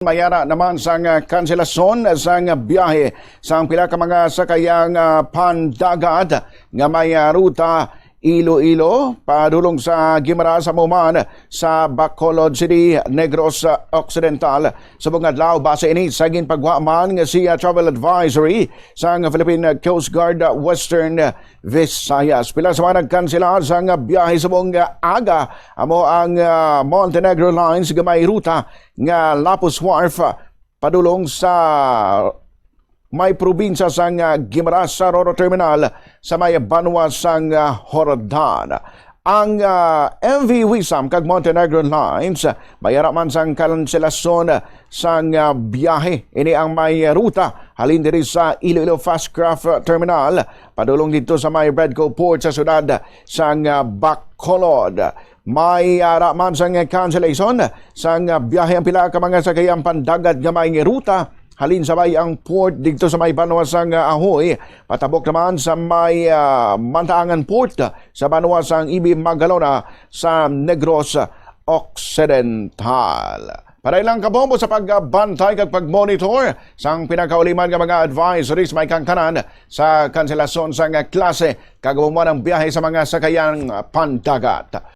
Mayara naman sang kanselasyon sang biyahe sang pila ka mga sakayang pandagat nga may ruta Iloilo padulong sa Guimaras sa Muman sa Bacolod City, Negros Occidental. Subong adlaw base ini sa ginpagwaman nga siya travel advisory sang Philippine Coast Guard Western Visayas. Pila sa mga nagkansela sang biyahe subong aga amo ang Montenegro Lines gamay ruta nga Lapus Wharf padulong sa may probinsya sang Guimaras sa Roro Terminal sa may Banwa sang Horodan. Ang MV Wisam kag Montenegro Lines mayara man sang kanselasyon sang biyahe. Ini ang may ruta halin diri sa Iloilo Fastcraft Terminal padulong dito sa may Bradco Port sa sudad sang Bacolod. May man sang cancellation sang biyahe ang pila ka mga sakayang pandagat nga may ruta halin sabay ang port dito sa may Banwasang Ahoy, patabok naman sa may Mantaangan Port sa Banwasang Ibi Magalona sa Negros Occidental. Para ilang kabombo sa pagbantay kag pagmonitor sang pinakauliman nga mga advisories may kangkanan sa kanselasyon sang klase kagawuman ng biyahe sa mga sakayang pandagat.